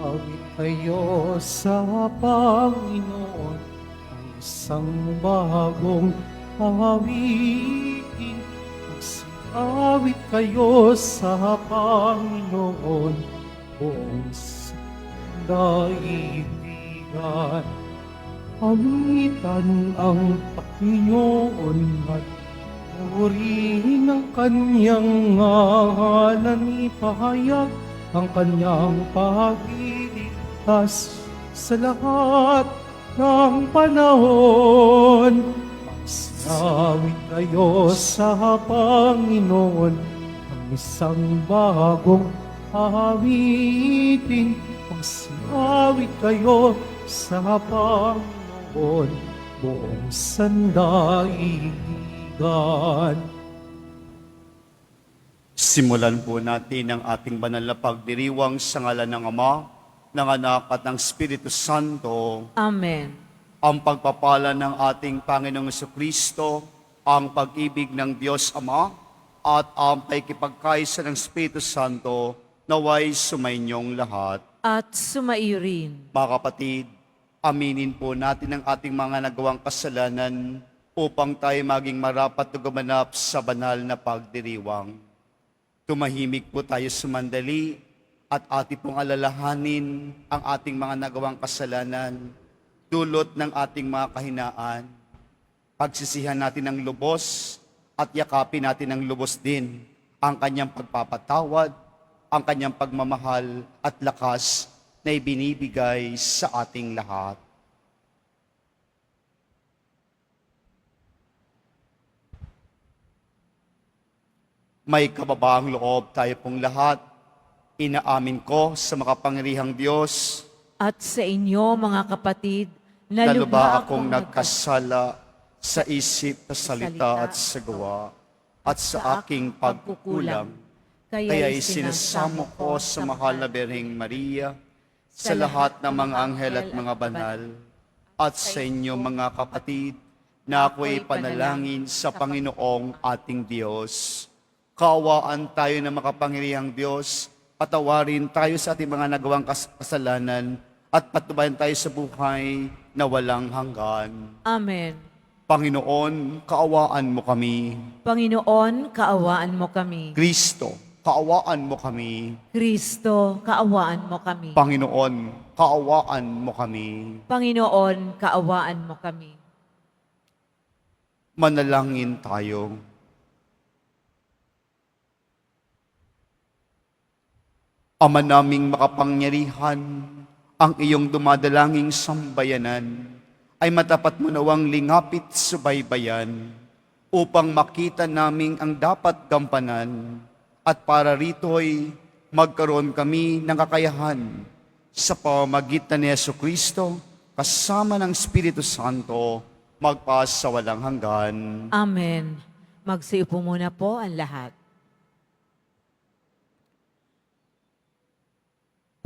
Awit kayo sa Panginoon, ang isang bagong awitin. Awit kayo sa Panginoon, buong daigdigan. Awitan ang Panginoon at purihin ang kanyang ngalan, ipahayag ang kanyang pagliligtas sa lahat ng panahon. Magsinawit kayo sa Panginoon, ang isang bagong awitin. Magsinawit kayo sa Panginoon, buong sandaigdigan. Simulan po natin ang ating banal na pagdiriwang sa ngalan ng Ama, ng Anak at ng Espiritu Santo. Amen. Ang pagpapala ng ating Panginoong Jesucristo, ang pag-ibig ng Diyos Ama, at ang paikipagkaisa ng Espiritu Santo, naway sumainyong lahat. At sumaiyo rin. Mga kapatid, aminin po natin ang ating mga nagawang kasalanan upang tayo maging marapat na gumanap sa banal na pagdiriwang. Tumahimik po tayo sumandali at ating pong alalahanin ang ating mga nagawang kasalanan, dulot ng ating mga kahinaan. Pagsisihan natin ng lubos at yakapin natin ng lubos din ang kanyang pagpapatawad, ang kanyang pagmamahal at lakas na ibinibigay sa ating lahat. May kababaang loob tayo pong lahat. Inaamin ko sa makapangyarihang Diyos At sa inyo, mga kapatid, na lubha akong nagkasala sa isip, sa salita at sa gawa, at sa aking pagkukulang. Kaya'y sinasamo ko sa mahal na Birheng Maria, sa lahat ng mga anghel at mga banal, at sa inyo mga kapatid, na ako'y panalangin sa Panginoong ating Diyos. Kaawaan tayo ng makapangyarihang Diyos, patawarin tayo sa ating mga nagawang kasalanan, at patubayan tayo sa buhay na walang hanggan. Amen. Panginoon, kaawaan mo kami. Panginoon, kaawaan mo kami. Kristo, kaawaan mo kami. Kristo, kaawaan mo kami. Panginoon, kaawaan mo kami. Panginoon, kaawaan mo kami. Manalangin tayo. Ama naming makapangyarihan, ang iyong dumadalanging sambayanan ay matapat mo nawang lingapit subaybayan upang makita naming ang dapat gampanan at para rito'y magkaroon kami ng kakayahan sa pamamagitan ni Jesucristo kasama ng Espiritu Santo magpas sa walang hanggan. Amen. Magsiupo muna po ang lahat.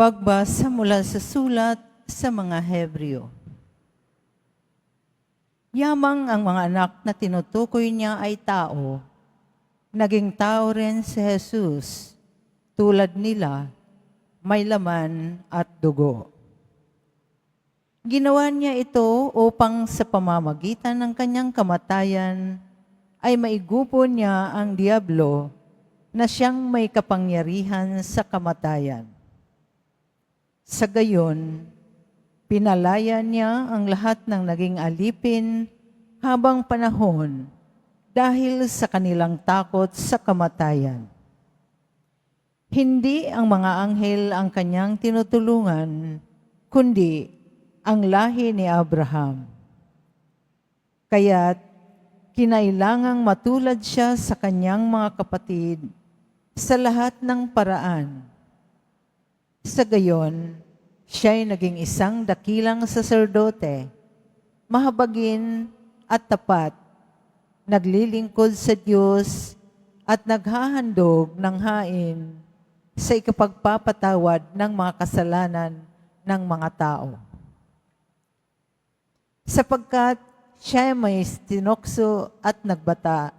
Pagbasa mula sa sulat sa mga Hebreo. Yamang ang mga anak na tinutukoy niya ay tao, naging tao rin si Jesus, tulad nila, may laman at dugo. Ginawa niya ito upang sa pamamagitan ng kanyang kamatayan ay maigupo niya ang diablo na siyang may kapangyarihan sa kamatayan. Sa gayon, pinalaya niya ang lahat ng naging alipin habang panahon dahil sa kanilang takot sa kamatayan. Hindi ang mga anghel ang kanyang tinutulungan, kundi ang lahi ni Abraham. Kaya't kinailangang matulad siya sa kanyang mga kapatid sa lahat ng paraan. Sa gayon, siya'y naging isang dakilang saserdote, mahabagin at tapat, naglilingkod sa Diyos at naghahandog ng hain sa ikapagpapatawad ng mga kasalanan ng mga tao. Sapagkat siya may tinokso at nagbata,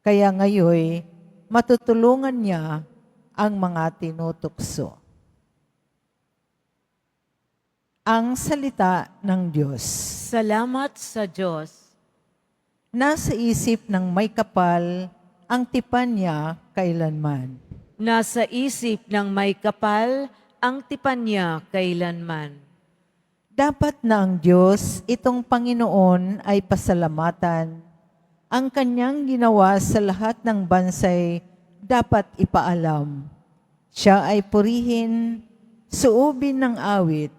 kaya ngayoy matutulungan niya ang mga tinutokso. Ang salita ng Diyos. Salamat sa Diyos. Nasa isip ng may kapal, ang tipan niya kailanman. Nasa isip ng may kapal, ang tipan niya kailanman. Dapat na ang Diyos, itong Panginoon ay pasalamatan. Ang kanyang ginawa sa lahat ng bansay dapat ipaalam. Siya ay purihin, suubin ng awit,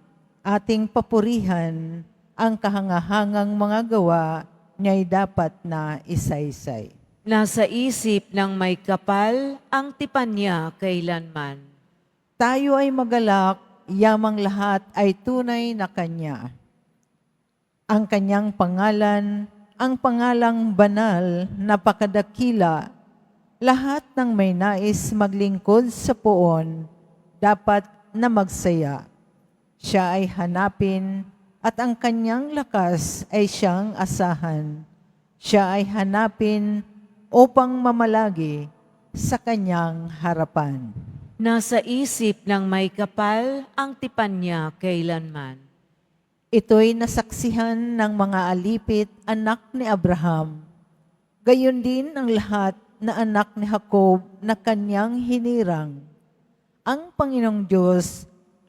ating papurihan, ang kahangahangang mga gawa niya'y dapat na isaysay. Nasa isip ng may kapal, ang tipan niya kailanman. Tayo ay magalak, yamang lahat ay tunay na Kanya. Ang Kanyang pangalan, ang pangalang banal, napakadakila, lahat ng may nais maglingkod sa poon, dapat na magsaya. Siya ay hanapin at ang kanyang lakas ay siyang asahan. Siya ay hanapin upang mamalagi sa kanyang harapan. Nasa isip ng may kapal, ang tipan niya kailanman. Ito'y nasaksihan ng mga alipit anak ni Abraham. Gayon din ang lahat na anak ni Jacob na kanyang hinirang. Ang Panginoong Diyos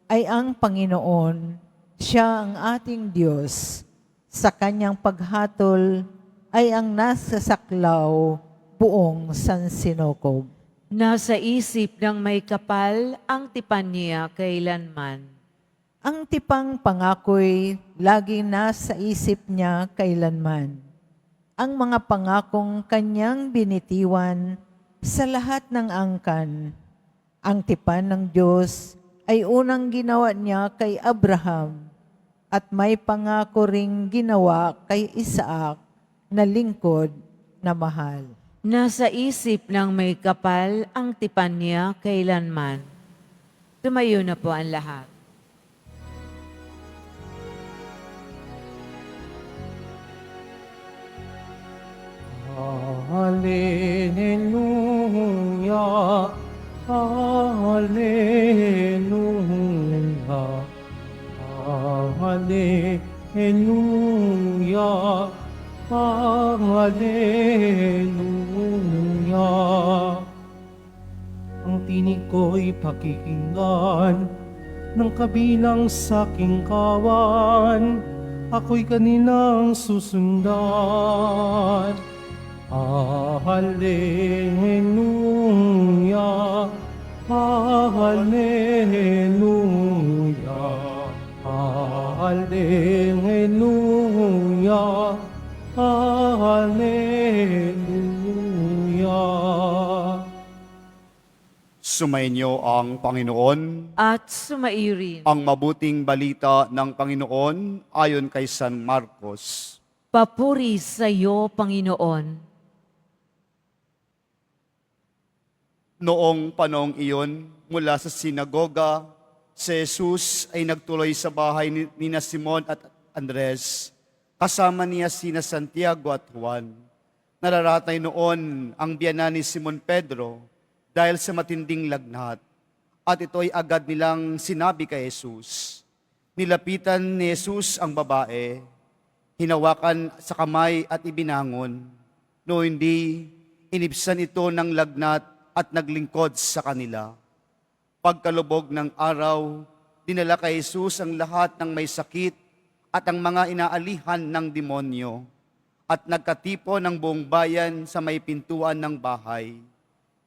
ay ang Panginoon, siya ang ating Diyos. Sa kanyang paghatol ay ang nasa saklaw buong sansinukob. Nasa isip ng may kapal, ang tipan niya kailanman. Ang tipang pangako'y laging nasa isip niya kailanman. Ang mga pangakong kanyang binitiwan sa lahat ng angkan. Ang tipan ng Diyos ay unang ginawa niya kay Abraham at may pangako ring ginawa kay Isaac na lingkod na mahal. Nasa isip ng may kapal, ang tipan niya kailanman. Tumayo na po ang lahat. Hallelujah, Hallelujah, Hallelujah, Hallelujah. Ang tinig ko'y pakikinggan ng kabilang saking kawan, ako'y kaninang susundan. Hallelujah, Hallelujah, Hallelujah, Hallelujah. Sumainyo ang Panginoon. At sumairin. Ang mabuting balita ng Panginoon ayon kay San Marcos. Papuri sa iyo, Panginoon. Noong panahong iyon, mula sa sinagoga, si Jesus ay nagtuloy sa bahay ni Simon at Andres. Kasama niya sina Santiago at Juan. Nararatay noon ang biyanan ni Simon Pedro dahil sa matinding lagnat. At ito'y agad nilang sinabi kay Jesus. Nilapitan ni Jesus ang babae, hinawakan sa kamay at ibinangon. No hindi, inibsan ito ng lagnat at naglingkod sa kanila. Pagkalubog ng araw, dinala kay Jesus ang lahat ng may sakit at ang mga inaalihan ng demonyo at nagkatipo ng buong bayan sa may pintuan ng bahay.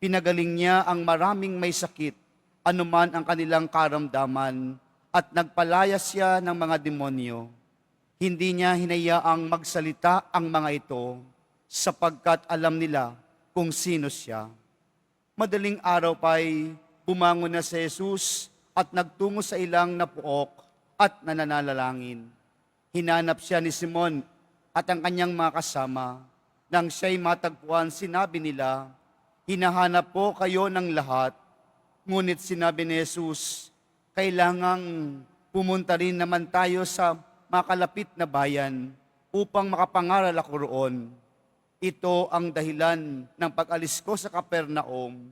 Pinagaling niya ang maraming may sakit, anuman ang kanilang karamdaman, at nagpalaya siya ng mga demonyo. Hindi niya hinayaang magsalita ang mga ito sapagkat alam nila kung sino siya. Madaling araw pa'y bumangon na si Jesus at nagtungo sa ilang napuok at nananalangin. Hinanap siya ni Simon at ang kanyang mga kasama. Nang siya'y matagpuan, sinabi nila, hinahanap po kayo ng lahat. Ngunit sinabi ni Jesus, kailangang pumunta rin naman tayo sa makalapit na bayan upang makapangaral ako roon. Ito ang dahilan ng pag-alis ko sa Capernaum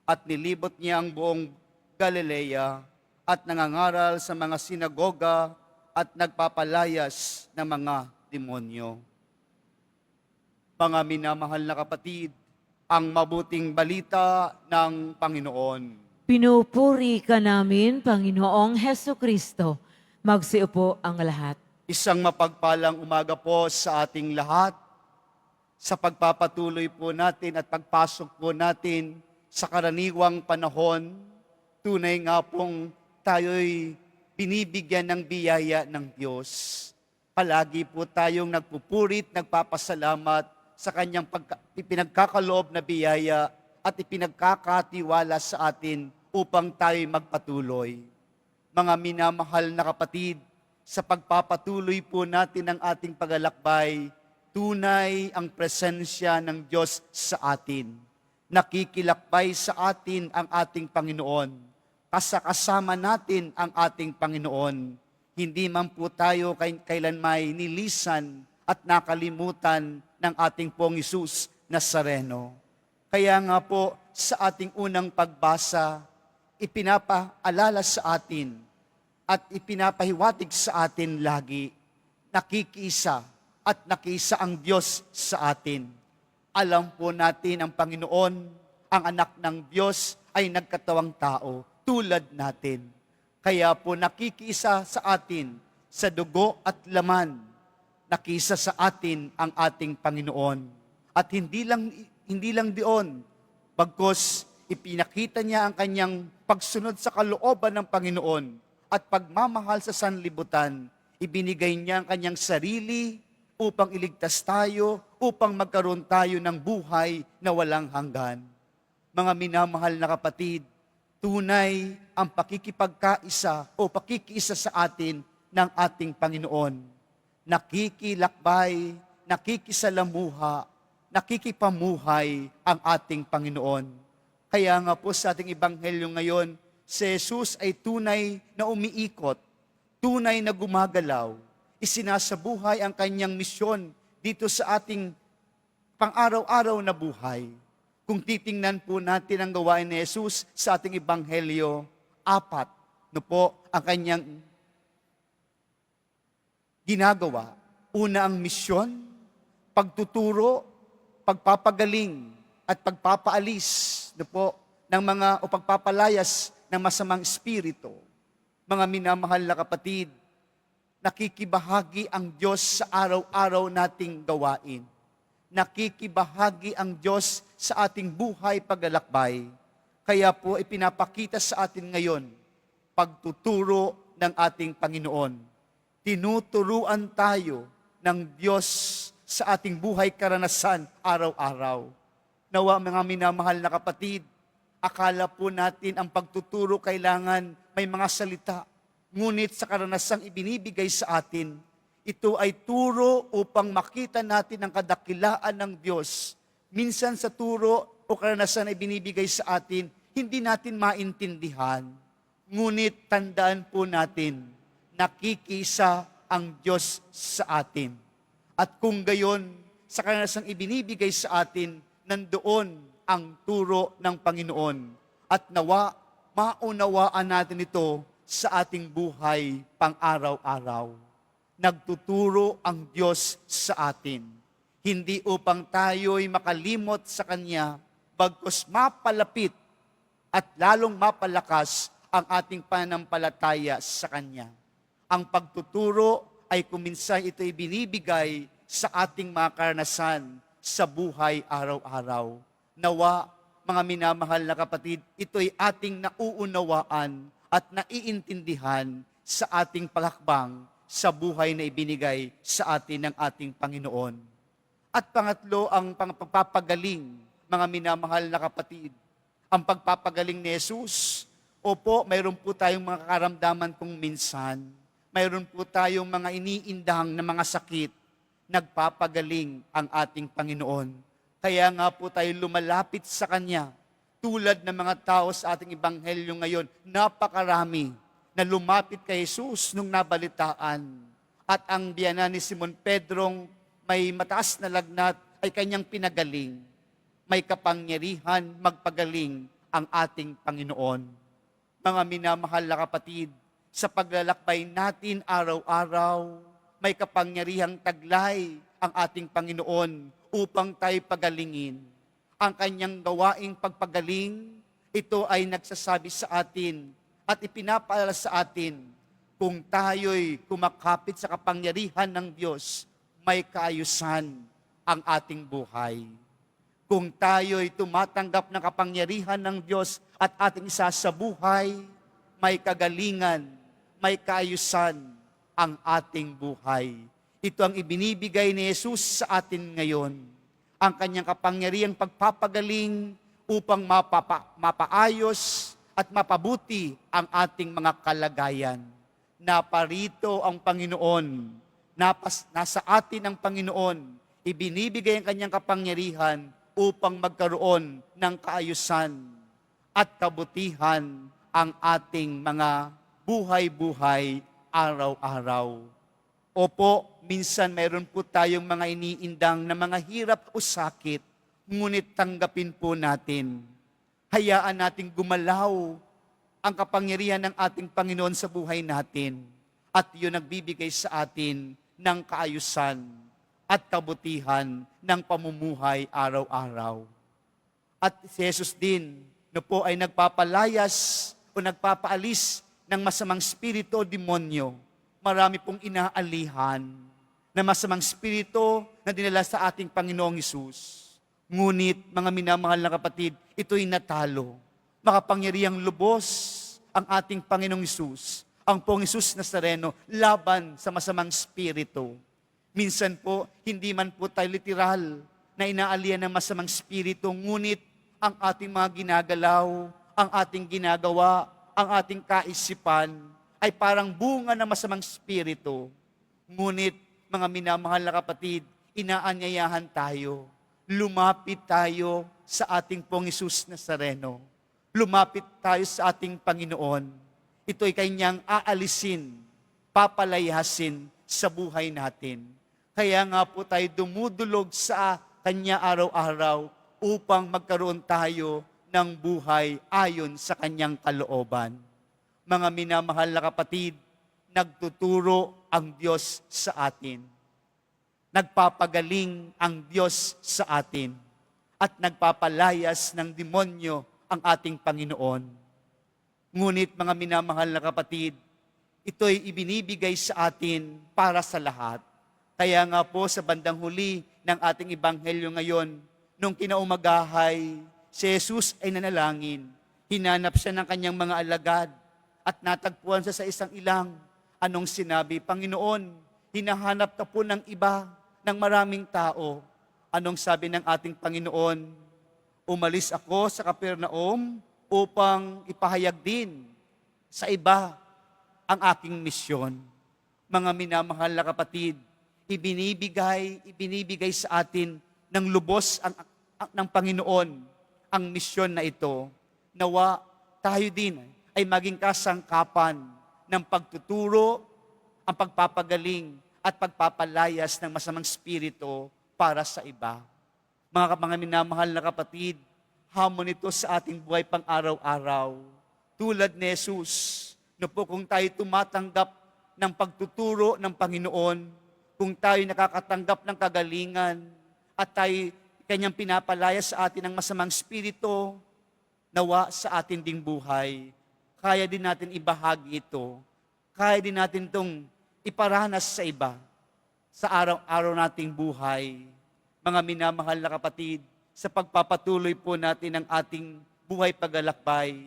at nilibot niya ang buong Galilea at nangangaral sa mga sinagoga at nagpapalayas ng mga demonyo. Mga minamahal na kapatid, ang mabuting balita ng Panginoon. Pinupuri ka namin, Panginoong Heso Kristo. Magsiupo ang lahat. Isang mapagpalang umaga po sa ating lahat, sa pagpapatuloy po natin at pagpasok po natin sa karaniwang panahon. Tunay nga pong tayo'y binibigyan ng biyaya ng Diyos. Palagi po tayong nagpupurit, nagpapasalamat sa kanyang ipinagkakaloob na biyaya at ipinagkakatiwala sa atin upang tayo'y magpatuloy. Mga minamahal na kapatid, sa pagpapatuloy po natin ng ating paglalakbay, tunay ang presensya ng Diyos sa atin. Nakikilakbay sa atin ang ating Panginoon. Kasama natin ang ating Panginoon. Hindi man po tayo kailanmay nilisan at nakalimutan ng ating Pong Hesus Nazareno. Kaya nga po sa ating unang pagbasa, ipinapaalala sa atin at ipinapahiwatig sa atin lagi, nakikiisa at nakiisa ang Diyos sa atin. Alam po natin ang Panginoon, ang anak ng Diyos ay nagkatawang tao tulad natin. Kaya po nakikiisa sa atin sa dugo at laman, nakiisa sa atin ang ating Panginoon. At hindi lang diyon, bagkus ipinakita niya ang kanyang pagsunod sa kalooban ng Panginoon at pagmamahal sa sanlibutan, ibinigay niya ang kanyang sarili upang iligtas tayo, upang magkaroon tayo ng buhay na walang hanggan. Mga minamahal na kapatid, tunay ang pakikipagkaisa o pakikiisa sa atin ng ating Panginoon. Nakikilakbay, nakikisalamuha, nakikipamuhay ang ating Panginoon. Kaya nga po sa ating ebanghelyo ngayon, si Jesus ay tunay na umiikot, tunay na gumagalaw, isinasabuhay ang kanyang misyon dito sa ating pang-araw-araw na buhay. Kung titingnan po natin ang gawain ni Jesus sa ating ebanghelyo, 4 ang kanyang ginagawa. Una ang misyon, pagtuturo, pagpapagaling, at pagpapaalis ng mga o pagpapalayas ng masamang espiritu. Mga minamahal na kapatid, nakikibahagi ang Diyos sa araw-araw nating gawain. Nakikibahagi ang Diyos sa ating buhay paglalakbay. Kaya po ipinapakita sa atin ngayon, pagtuturo ng ating Panginoon. Tinuturuan tayo ng Diyos sa ating buhay karanasan araw-araw. Nawa mga minamahal na kapatid, akala po natin ang pagtuturo kailangan may mga salita. Ngunit sa karanasang ibinibigay sa atin, ito ay turo upang makita natin ang kadakilaan ng Diyos. Minsan sa turo o karanasan na ibinibigay sa atin, hindi natin maintindihan. Ngunit tandaan po natin, nakikisa ang Diyos sa atin. At kung gayon, sa karanasang ibinibigay sa atin, nandoon ang turo ng Panginoon. At nawa, maunawaan natin ito sa ating buhay pang-araw-araw. Nagtuturo ang Diyos sa atin. Hindi upang tayo'y makalimot sa Kanya, bagkus mapalapit at lalong mapalakas ang ating pananampalataya sa Kanya. Ang pagtuturo ay kuminsan ito'y binibigay sa ating mga karanasan sa buhay araw-araw. Nawa, mga minamahal na kapatid, ito'y ating nauunawaan at naiintindihan sa ating palakbang sa buhay na ibinigay sa atin ng ating Panginoon. At pangatlo, ang pagpapagaling, mga minamahal na kapatid. Ang pagpapagaling ni Jesus, opo, mayroon po tayong mga karamdaman kung minsan. Mayroon po tayong mga iniindang na mga sakit. Nagpapagaling ang ating Panginoon. Kaya nga po tayo lumalapit sa Kanya. Tulad ng mga tao sa ating ebanghelyo ngayon, napakarami na lumapit kay Jesus nung nabalitaan. At ang biyanan ni Simon Pedrong may mataas na lagnat ay kanyang pinagaling. May kapangyarihan magpagaling ang ating Panginoon. Mga minamahal na kapatid, Sa paglalakbay natin araw-araw, may kapangyarihang taglay ang ating Panginoon upang tayo pagalingin. Ang kanyang gawaing pagpagaling, ito ay nagsasabi sa atin at ipinapaalala sa atin, kung tayo'y kumakapit sa kapangyarihan ng Diyos, may kaayusan ang ating buhay. Kung tayo'y tumatanggap ng kapangyarihan ng Diyos at ating isasabuhay, may kagalingan, may kaayusan ang ating buhay. Ito ang ibinibigay ni Jesus sa atin ngayon. Ang kanyang kapangyarihang pagpapagaling upang mapaayos at mapabuti ang ating mga kalagayan. Naparito ang Panginoon, nasa atin ang Panginoon, ibinibigay ang kanyang kapangyarihan upang magkaroon ng kaayusan at kabutihan ang ating mga buhay-buhay araw-araw. Opo, minsan mayroon po tayong mga iniindang na mga hirap o sakit, ngunit tanggapin po natin. Hayaan nating gumalaw ang kapangyarihan ng ating Panginoon sa buhay natin at yun nagbibigay sa atin ng kaayusan at kabutihan ng pamumuhay araw-araw. At si Jesus din na po ay nagpapalayas o nagpapaalis ng masamang spirito o demonyo. Marami pong inaalihan na masamang spirito na dinala sa ating Panginoong Hesus. Ngunit, mga minamahal na kapatid, ito'y natalo. Makapangyarihang lubos ang ating Panginoong Hesus, ang pong Hesus Nazareno, laban sa masamang spirito. Minsan po, hindi man po tayo literal na inaalihan ng masamang spirito, ngunit ang ating mga ginagalaw, ang ating ginagawa, ang ating kaisipan, ay parang bunga ng masamang spirito. Ngunit, mga minamahal na kapatid, inaanyayahan tayo. Lumapit tayo sa ating pong Hesus Nazareno. Lumapit tayo sa ating Panginoon. Ito'y kanyang aalisin, papalayasin sa buhay natin. Kaya nga po tayo dumudulog sa kanya araw-araw upang magkaroon tayo ng buhay ayon sa kanyang kalooban. Mga minamahal na kapatid, nagtuturo ang Diyos sa atin. Nagpapagaling ang Diyos sa atin. At nagpapalayas ng demonyo ang ating Panginoon. Ngunit mga minamahal na kapatid, ito'y ibinibigay sa atin para sa lahat. Kaya nga po sa bandang huli ng ating ebanghelyo ngayon, nung kinaumagahay, si Jesus ay nanalangin. Hinanap siya ng kanyang mga alagad at natagpuan siya sa isang ilang. Anong sinabi? Panginoon, hinahanap ka po ng iba, ng maraming tao. Anong sabi ng ating Panginoon? Umalis ako sa Capernaum upang ipahayag din sa iba ang aking misyon. Mga minamahal na kapatid, ibinibigay sa atin ng lubos ng Panginoon ang misyon na ito. Nawa tayo din ay maging kasangkapan ng pagtuturo, ang pagpapagaling at pagpapalayas ng masamang spirito para sa iba. Mga minamahal na kapatid, hamon ito sa ating buhay pang araw-araw. Tulad ni Jesus, na po kung tayo tumatanggap ng pagtuturo ng Panginoon, kung tayo nakakatanggap ng kagalingan, at tayo kanyang pinapalaya sa atin ng masamang spirito, nawa sa atin ding buhay. Kaya din natin ibahagi ito. Kaya din natin itong iparanas sa iba sa araw-araw nating buhay. Mga minamahal na kapatid, sa pagpapatuloy po natin ng ating buhay paglalakbay,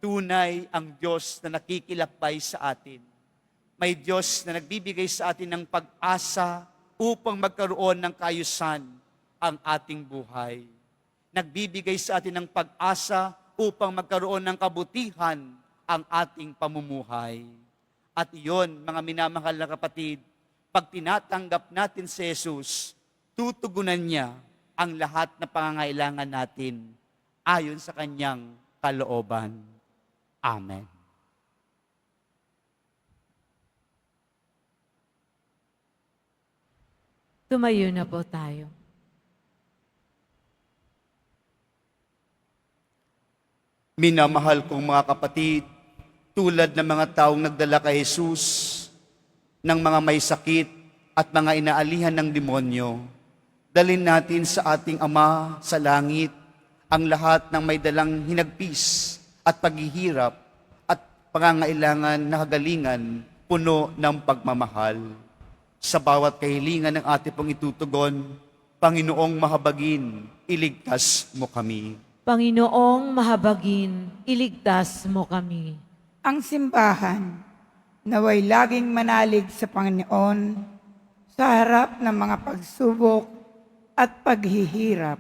tunay ang Diyos na nakikilakbay sa atin. May Diyos na nagbibigay sa atin ng pag-asa upang magkaroon ng kaayusan ang ating buhay. Nagbibigay sa atin ng pag-asa upang magkaroon ng kabutihan ang ating pamumuhay. At iyon, mga minamahal na kapatid, pag tinatanggap natin si Jesus, tutugunan niya ang lahat na pangangailangan natin ayon sa kanyang kalooban. Amen. Tumayo na po tayo. Minamahal kong mga kapatid, tulad ng mga taong nagdala kay Jesus, ng mga may sakit at mga inaalihan ng demonyo. Dalhin natin sa ating Ama sa langit ang lahat ng may dalang hinagpis at paghihirap at pangangailangan na kagalingan puno ng pagmamahal. Sa bawat kahilingan ng ating pong itutugon, Panginoong mahabagin, iligtas mo kami. Panginoong mahabagin, iligtas mo kami. Ang simbahan naway laging manalig sa Panginoon sa harap ng mga pagsubok at paghihirap.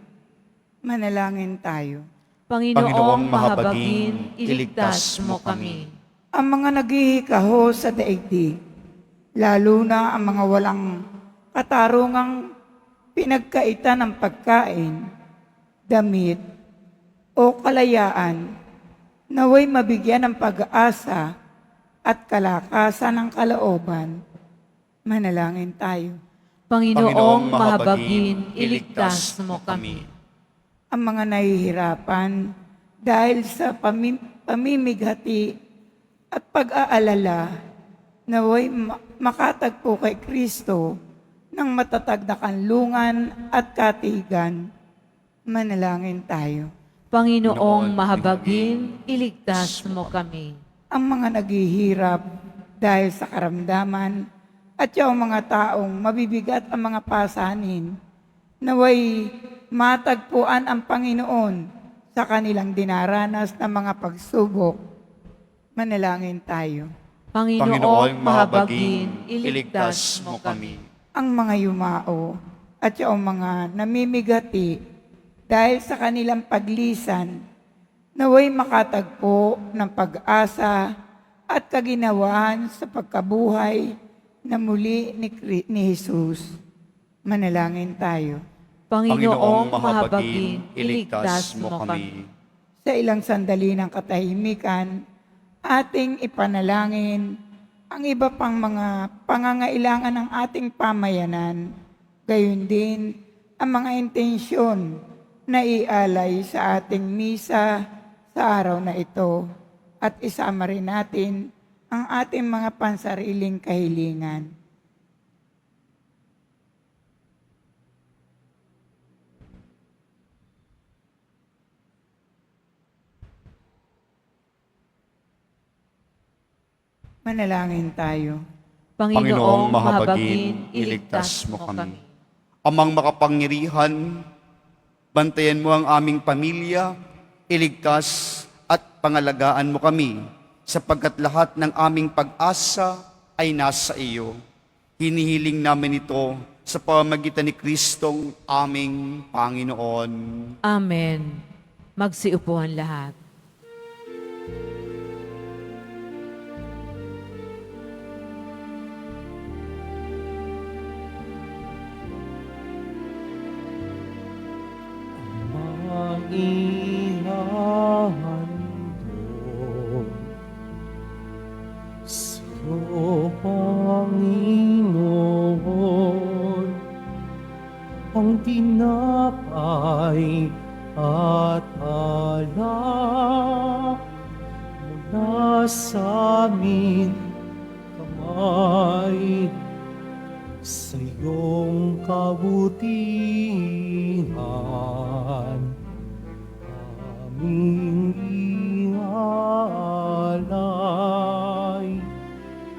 Manalangin tayo. Panginoong mahabagin, iligtas mo kami. Ang mga naghihikaho sa daigdig, lalo na ang mga walang katarungang pinagkaitan ng pagkain, damit, o kalayaan, naway mabigyan ng pag-asa at kalakasan ng kalooban. Manalangin tayo. Panginoong mahabagin, iligtas mo kami. Ang mga nahihirapan dahil sa pamimighati at pag-aalala, naway makatagpo kay Kristo ng matatag na kanlungan at katigan. Manalangin tayo. Panginoong mahabagin, iligtas mo kami. Ang mga naghihirap dahil sa karamdaman at yung mga taong mabibigat ang mga pasanin, naway matagpuan ang Panginoon sa kanilang dinaranas na mga pagsubok. Manalangin tayo. Panginoong mahabagin, iligtas mo kami. Ang mga yumao at yung mga namimigati dahil sa kanilang paglisan, naway makatagpo ng pag-asa at kaginawahan sa pagkabuhay na muli ni Jesus. Manalangin tayo. Panginoong mahabagin, iligtas mo kami. Sa ilang sandali ng katahimikan, ating ipanalangin ang iba pang mga pangangailangan ng ating pamayanan, gayon din ang mga intensyon na ialay sa ating misa sa araw na ito at isama rin natin ang ating mga pansariling kahilingan. Manalangin tayo. Panginoong mahabagin, iligtas mo kami. Amang makapangyarihan, bantayan mo ang aming pamilya, iligtas at pangalagaan mo kami, sapagkat lahat ng aming pag-asa ay nasa iyo. Hinihiling namin ito sa pamamagitan ni Kristong aming Panginoon. Amen. Magsiupuan lahat. Ihahandog sa'yo, Panginoon, ang tinapay at alak mula sa aming kamay, sa iyong kabutihan aming ialay.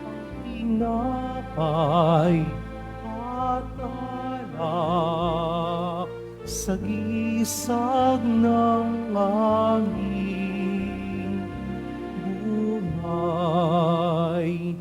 Ang tinapay at alak sa gisag ng aming buhay.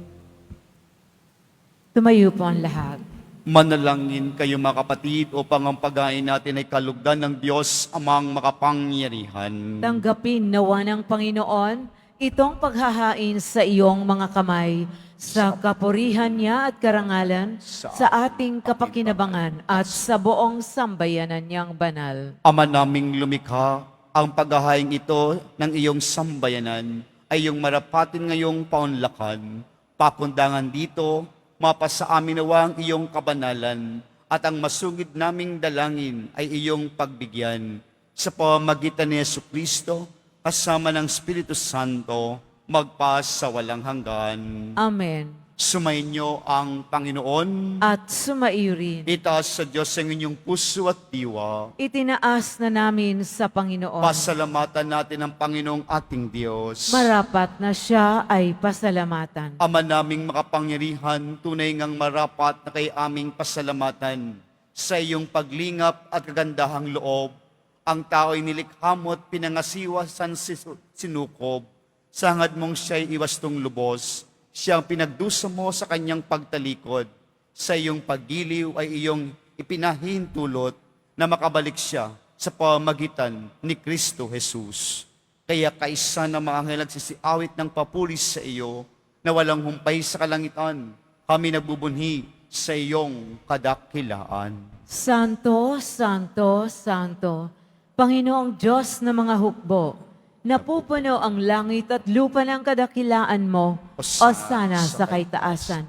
Tumayo po ang lahat. Manalangin kayo mga kapatid upang ang paghain natin ay kalugdan ng Diyos amang makapangyarihan. Tanggapin nawa ng Panginoon itong paghahain sa iyong mga kamay sa kapurihan niya at karangalan sa ating kapakinabangan at sa buong sambayanan niyang banal. Ama naming lumikha, ang paghahain ito ng iyong sambayanan ay iyong marapatin ngayong paunlakan. Pakundangan dito, mapasa amin nawa ang iyong kabanalan at ang masugid naming dalangin ay iyong pagbigyan. Sa pamamagitan ni Jesucristo, kasama ng Espiritu Santo, magpa sa walang hanggan. Amen. Sumainyo ang Panginoon. At sumaiyo rin. Itaas sa Diyos ang inyong puso at diwa. Itinaas na namin sa Panginoon. Pasalamatan natin ang Panginoong ating Diyos. Marapat na siya ay pasalamatan. Ama naming makapangyarihan, tunay ngang marapat na kay aming pasalamatan. Sa iyong paglingap at kagandahang loob, ang tao'y nilikha mo at pinangasiwa sa sinukob. Sangad mong siya'y iwastong lubos, siyang pinagdusa mo sa kanyang pagtalikod. Sa iyong paggiliw ay iyong ipinahintulot na makabalik siya sa pamagitan ni Kristo Jesus. Kaya kaisa ng mga anghel nagsisiawit ng papuri sa iyo na walang humpay sa kalangitan, kami nagbubunhi sa iyong kadakilaan. Santo, Santo, Santo, Panginoong Diyos na mga hukbo, napupuno ang langit at lupa ng kadakilaan mo, Osana sa kaitaasan.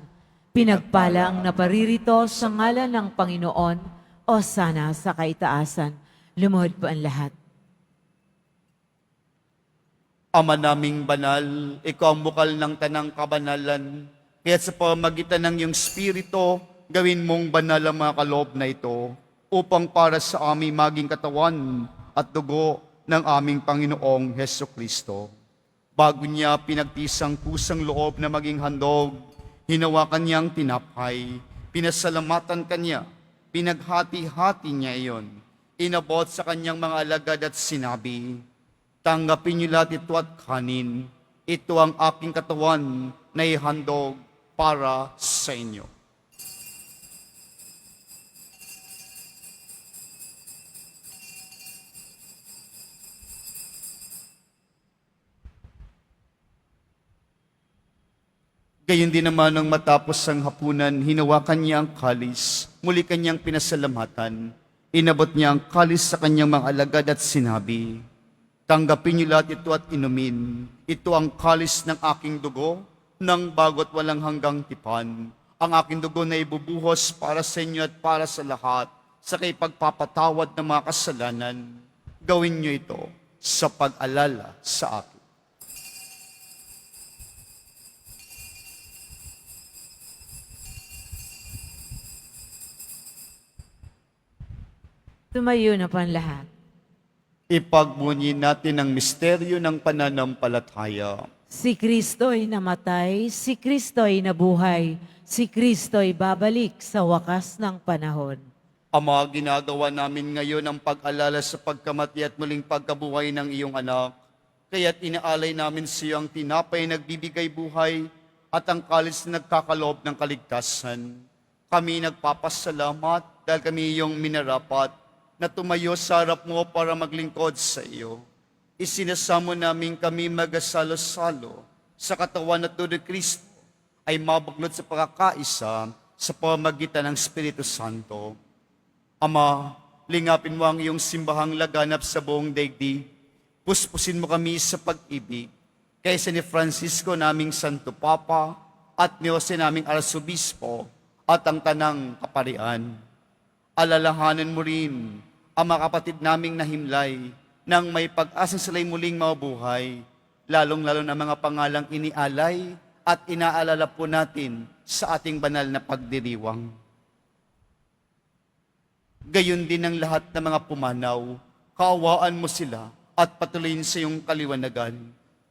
Pinagpalang na paririto sa ngalan ng Panginoon, Osana sa kaitaasan. Lumuhod po ang lahat. Ama naming banal, ikaw ang bukal ng tanang kabanalan, kaya sa pamagitan ng iyong Espiritu, gawin mong banal ang mga kaloob na ito, upang para sa aming maging katawan at dugo ng aming Panginoong Hesukristo. Bago niya pinagtisang kusang loob na maging handog, hinawakan niyang tinapay, pinasalamatan kanya, pinaghati-hati niya iyon, inabot sa kanyang mga alagad at sinabi, tanggapin niyo lahat ito at kanin, ito ang aking katawan na ihandog para sa inyo. Gayon din naman nang matapos ang hapunan, hinawakan niya ang kalis, muli kanyang pinasalamatan. Inabot niya ang kalis sa kanyang mga alagad at sinabi, tanggapin niyo lahat ito at inumin. Ito ang kalis ng aking dugo, ng bago't walang hanggang tipan. Ang aking dugo na ibubuhos para sa inyo at para sa lahat, sa kay pagpapatawad ng mga kasalanan. Gawin niyo ito sa pag-alala sa akin. Tumayo na po ang lahat. Ipagbunyi natin ang misteryo ng pananampalataya. Si Kristo'y namatay, si Kristo'y nabuhay, si Kristo'y babalik sa wakas ng panahon. Ama, ginagawa namin ngayon ang pag-alala sa pagkamati at muling pagkabuhay ng iyong anak. Kaya't inaalay namin sa iyo ang tinapay nagbibigay buhay at ang kalis na nagkakaloob ng kaligtasan. Kami nagpapasalamat dahil kami iyong minarapat na tumayo sa harap mo para maglingkod sa iyo. Isinasamo namin kami magasalo-salo sa katawan at dugo ni Kristo ay mabaglot sa pagkakaisa sa pamagitan ng Espiritu Santo. Ama, lingapin mo ang iyong simbahang laganap sa buong daigdig. Puspusin mo kami sa pag-ibig. Kaysa ni Francisco naming Santo Papa at ni Jose naming Arsobispo at ang tanang kaparian. Alalahanan mo rin ang mga kapatid naming nahimlay nang may pag-asang sila'y muling mabuhay, lalong-lalo na mga pangalang inialay at inaalala po natin sa ating banal na pagdiriwang. Gayon din ang lahat ng mga pumanaw, kaawaan mo sila at patuloyin sa iyong kaliwanagan.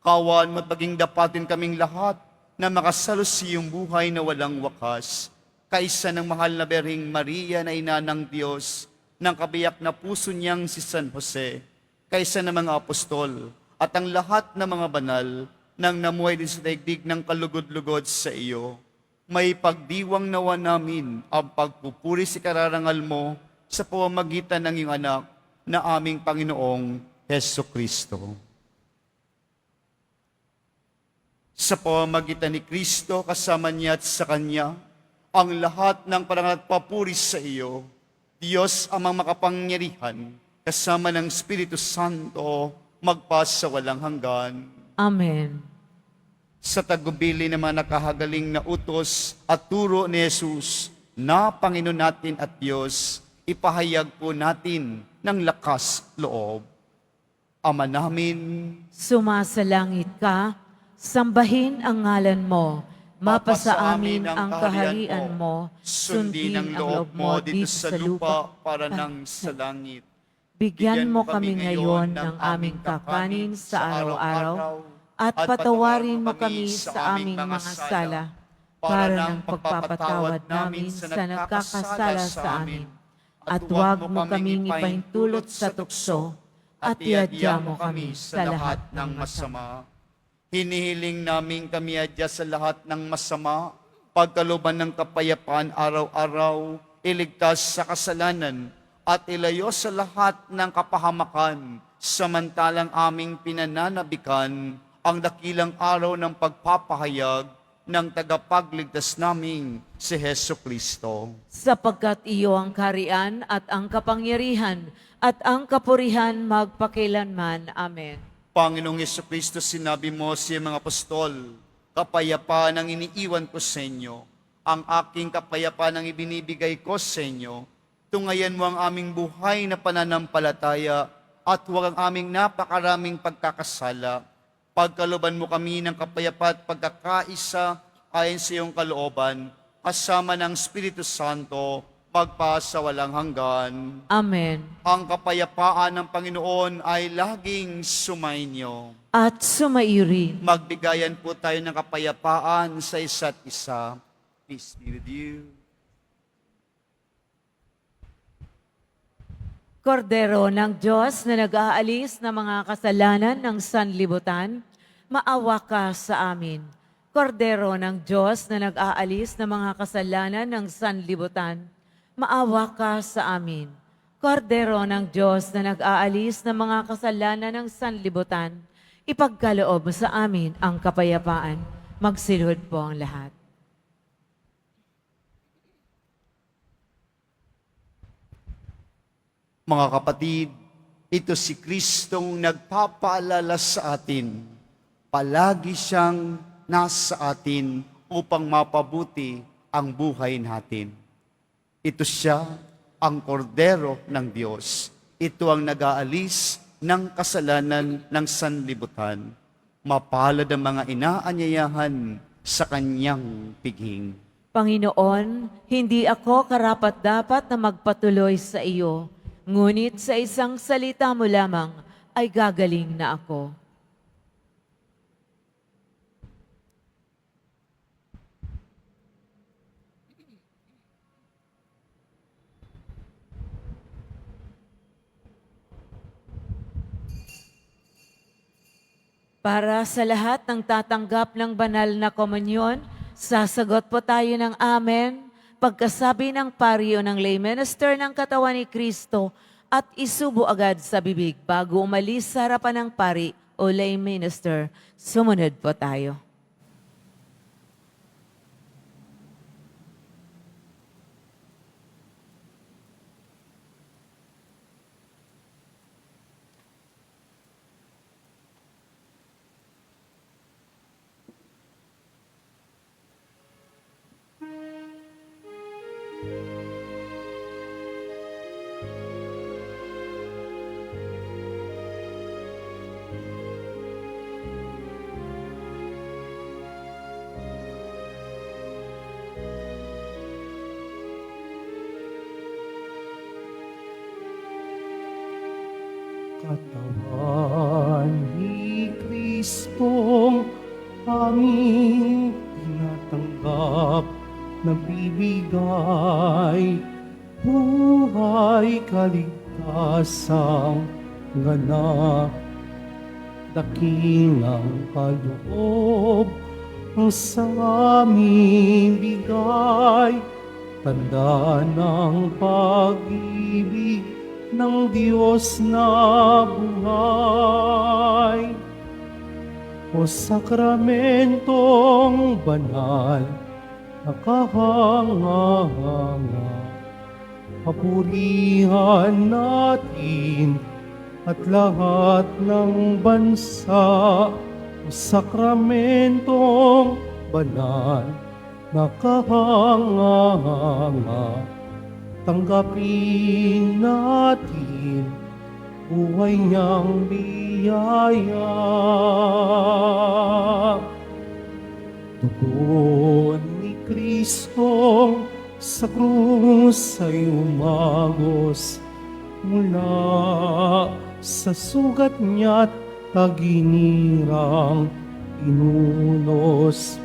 Kaawaan mo at maging dapatin kaming lahat na makasalos sa iyong buhay na walang wakas, kaisa ng mahal na Berhing Maria na ina ng Diyos, ng kabiyak na puso niyang si San Jose, kaisa ng mga apostol, at ang lahat ng mga banal nang namuhay din sa daigdig ng kalugod-lugod sa iyo. May pagdiwang nawa namin ang pagpupuri sa kararangal mo sa pamamagitan ng iyong anak na aming Panginoong Hesukristo. Sa pamamagitan ni Kristo, kasama niya at sa Kanya, ang lahat ng parangal at papuri sa iyo, Diyos amang makapangyarihan, kasama ng Espiritu Santo, magpa sa walang hanggan. Amen. Sa tagubili ng mga nakahagaling na utos at turo ni Jesus, na Panginoon natin at Diyos, ipahayag po natin ng lakas loob. Ama namin, Sumasalangit ka, Sambahin ang ngalan mo, mapasa amin ang kaharian mo, sundin ang loob mo dito sa lupa para nang sa langit. Bigyan mo kami ngayon ng aming kakanin sa araw-araw, at patawarin mo kami sa aming mga sala, para ng pagpapatawad namin sa nagkakasala sa amin. At huwag mo kaming ipahintulot sa tukso, at iadya mo kami sa lahat ng masama. Hinihiling namin kami adya sa lahat ng masama, pagkalooban ng kapayapaan araw-araw, iligtas sa kasalanan, at ilayo sa lahat ng kapahamakan, samantalang aming pinananabikan ang dakilang araw ng pagpapahayag ng tagapagligtas naming si Heso Kristo. Sapagkat iyo ang karian at ang kapangyarihan at ang kapurihan magpakilanman. Amen. Panginoong Heso Kristo, sinabi mo sa mga apostol, kapayapaan ang iniiwan ko sa inyo, ang aking kapayapaan ang ibinibigay ko sa inyo. Tungayan mo ang aming buhay na pananampalataya at huwag ang aming napakaraming pagkakasala. Pagkalooban mo kami ng kapayapaan at pagkakaisa ayon sa iyong kalooban, kasama ng Espiritu Santo, magpasa walang hanggan. Amen. Ang kapayapaan ng Panginoon ay laging sumainyo. At sumaiyo rin. Magbigayan po tayo ng kapayapaan sa isa't isa. Peace be with you. Kordero ng Diyos na nag-aalis ng mga kasalanan ng sanlibutan, maawa ka sa amin. Kordero ng Diyos na nag-aalis ng mga kasalanan ng sanlibutan, maawa ka sa amin. Kordero ng Diyos na nag-aalis ng mga kasalanan ng sanlibutan, ipagkaloob mo sa amin ang kapayapaan. Magsilhod po ang lahat. Mga kapatid, ito si Kristong nagpapaalala sa atin. Palagi siyang nasa atin upang mapabuti ang buhay natin. Ito siya, ang kordero ng Diyos. Ito ang nag-aalis ng kasalanan ng sanlibutan. Mapalad ang mga inaanyayahan sa kanyang piging. Panginoon, hindi ako karapat-dapat na magpatuloy sa iyo, ngunit sa isang salita mo lamang ay gagaling na ako. Para sa lahat ng tatanggap ng banal na komunyon, sasagot po tayo ng Amen pagkasabi ng pari o ng lay minister ng katawan ni Kristo at isubo agad sa bibig bago umalis sa harapan ng pari o lay minister. Sumunod po tayo. Katawan ni Kristong aming tinatanggap, nagbibigay buhay kaligtasang ganap. Dakilang kaloob ang sa aming bigay, tanda ng pag-ibig ng Diyos na buhay. O sakramentong banal, nakahanga-hanga, papurihan natin at lahat ng bansa. O sakramentong banal, nakahanga-hanga, tanggapin natin buhay niyang biyaya. Dugo ni Kristo sa krus ay umagos mula sa sugat niya't taginirang inunos.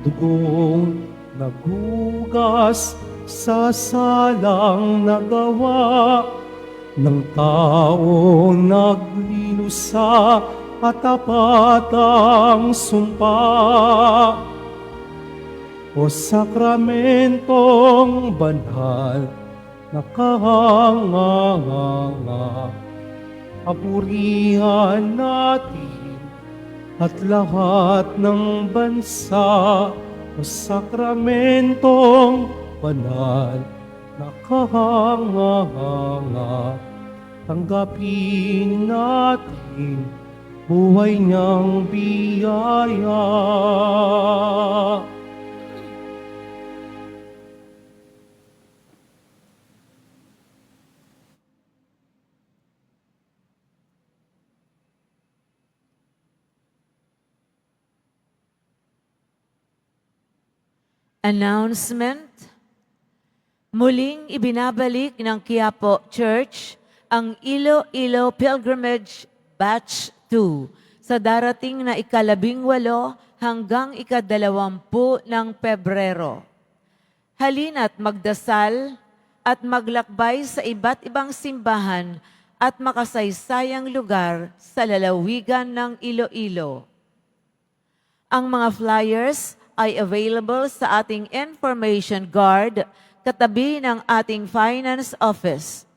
Dugong nagugas sa salang nagawa ng taong naglilusa at tapat ang sumpa. O sakramentong banal na kahanganga, papurihan natin at lahat ng bansa. O sakramentong banal na kahanganga, tanggapin natin buhay niyang biyaya. Announcement. Muling ibinabalik ng Quiapo Church ang Iloilo Pilgrimage Batch 2 sa darating na ika-18 hanggang ika-20 ng Pebrero. Halina't magdasal at maglakbay sa iba't ibang simbahan at makasaysayang lugar sa lalawigan ng Iloilo. Ang mga flyers ay available sa ating information guard katabi ng ating finance office.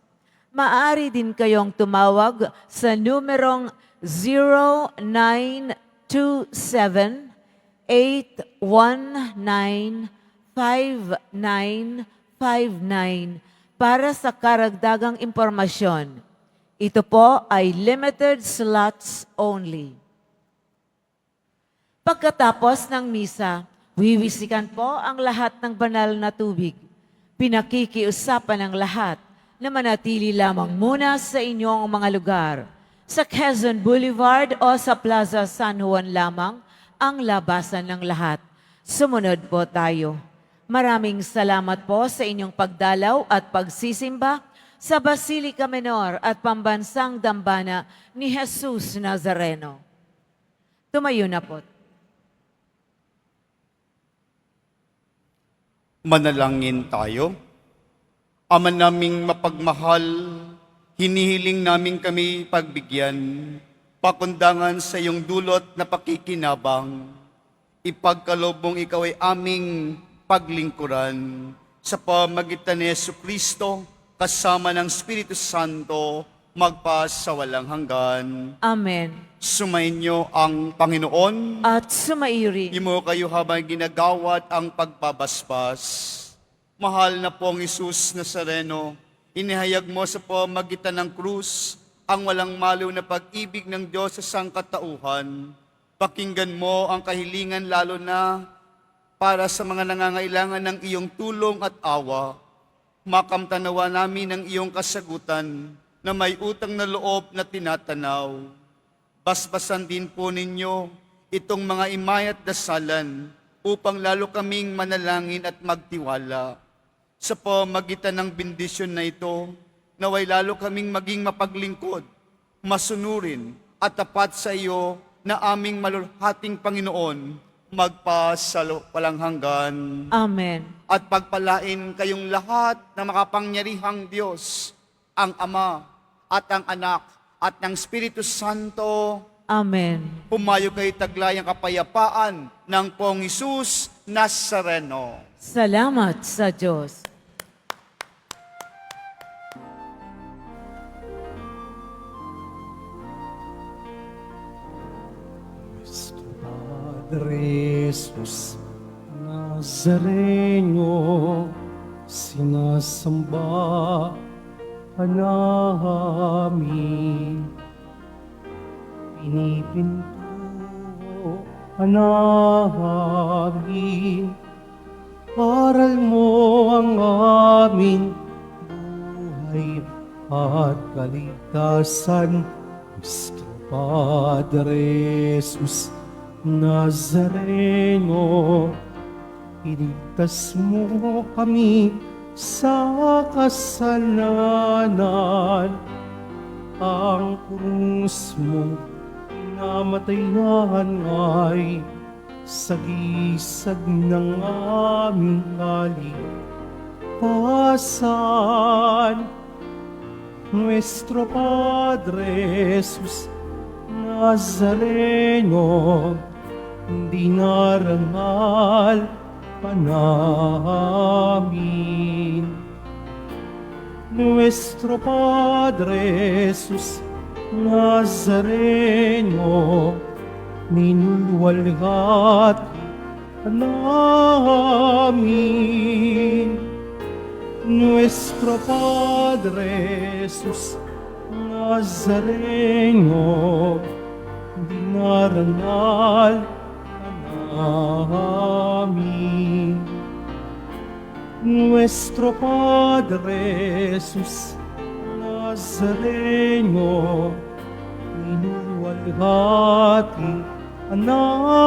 Maaari din kayong tumawag sa numerong 0927-819-5959 para sa karagdagang impormasyon. Ito po ay limited slots only. Pagkatapos ng misa, wiwisikan po ang lahat ng banal na tubig. Pinakikiusapan ng lahat na manatili lamang muna sa inyong mga lugar. Sa Quezon Boulevard o sa Plaza San Juan lamang ang labasan ng lahat. Sumunod po tayo. Maraming salamat po sa inyong pagdalaw at pagsisimba sa Basilica Menor at Pambansang Dambana ni Jesus Nazareno. Tumayo na po. Manalangin tayo. Ama naming mapagmahal, hinihiling namin kami pagbigyan, pakundangan sa iyong dulot na pakikinabang. Ipagkaloob mong ikaw ay aming paglingkuran sa pamagitan ni Jesucristo kasama ng Espiritu Santo magpa sa walang hanggan. Amen. Sumainyo ang Panginoon. At sumairi. Imo kayo habang ginagawat ang pagbabasbas. Mahal na pong Jesus Nazareno, inihayag mo sa pamagitan ng krus ang walang maliw na pag-ibig ng Diyos sa sangkatauhan. Pakinggan mo ang kahilingan lalo na para sa mga nangangailangan ng iyong tulong at awa. Makamtanawa namin ang iyong kasagutan na may utang na loob na tinatanaw. Basbasan din po ninyo itong mga imay at dasalan upang lalo kaming manalangin at magtiwala. Sa pamagitan ng bendisyon na ito, naway lalo kaming maging mapaglingkod, masunurin at tapat sa iyo na aming malulhating Panginoon, magpasalo walang hanggan. Amen. At pagpalain kayong lahat na makapangyarihang Diyos, ang Ama at ang Anak at ng Espiritu Santo. Amen. Pumayo kayo taglay ang kapayapaan ng Pong Jesus Nazareno. Salamat sa Diyos. Nuestro Padre Jesus Nazareno, sinasamba ka namin. Pinipinto ka namin. Aral mo ang aming buhay at kaligtasan. Nuestro Padre Jesus Nazareno, iligtas mo kami sa kasalanan. Ang krus mong pinamatayan ay sagisag ng aming kaligtasan. Nuestro Padre Jesus Nazareno, dinarangal pa namin. Nuestro Padre Jesus Nazareno, minulwalhati ka namin. Nuestro Padre Jesus Nazareno, dinarangal ka namin. Nuestro Padre Jesus Nazareno, minulwalhati ka namin.